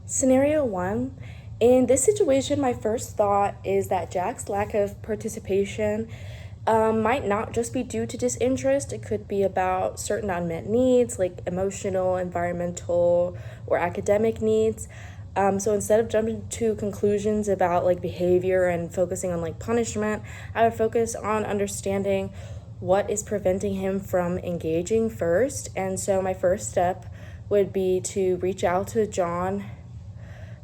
Scenario one. In this situation, my first thought is that Jack's lack of participation might not just be due to disinterest. It could be about certain unmet needs like emotional, environmental, or academic needs. So instead of jumping to conclusions about like behavior and focusing on like punishment, I would focus on understanding what is preventing him from engaging first. And so my first step would be to reach out to John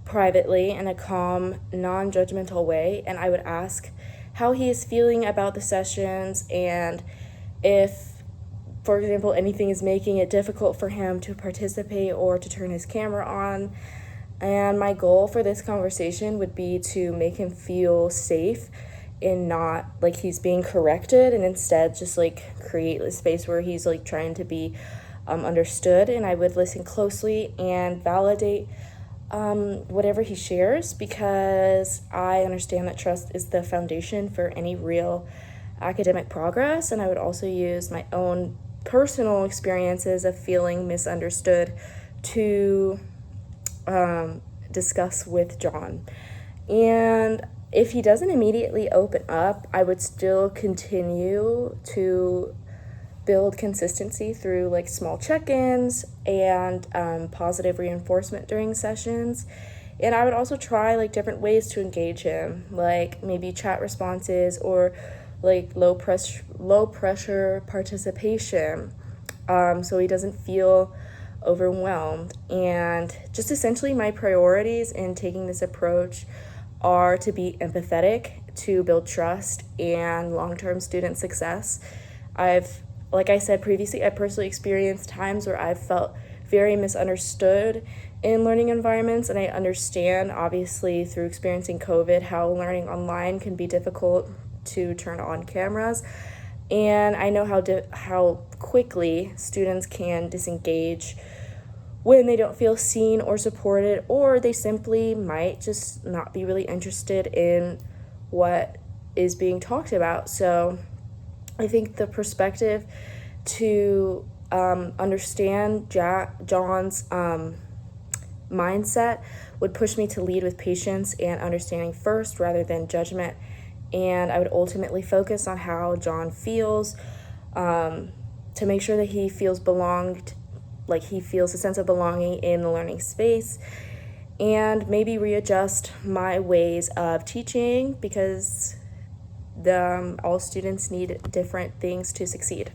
privately in a calm, non judgmental way, and I would ask how he is feeling about the sessions and if, for example, anything is making it difficult for him to participate or to turn his camera on. And my goal for this conversation would be to make him feel safe and not like he's being corrected, and instead just like create a space where he's like trying to be understood. And I would listen closely and validate whatever he shares, because I understand that trust is the foundation for any real academic progress. And I would also use my own personal experiences of feeling misunderstood to discuss with John. And if he doesn't immediately open up, I would still continue to build consistency through like small check-ins and positive reinforcement during sessions. And I would also try like different ways to engage him, like maybe chat responses or like low pressure participation, so he doesn't feel overwhelmed. And just essentially my priorities in taking this approach are to be empathetic, to build trust and long-term student success. Like I said previously, I personally experienced times where I've felt very misunderstood in learning environments, and I understand, obviously, through experiencing COVID, how learning online can be difficult to turn on cameras. And I know how quickly students can disengage when they don't feel seen or supported, or they simply might just not be really interested in what is being talked about. So I think the perspective to understand John's mindset would push me to lead with patience and understanding first rather than judgment. And I would ultimately focus on how John feels, to make sure that he feels belonged, like he feels a sense of belonging in the learning space, and maybe readjust my ways of teaching, because all students need different things to succeed.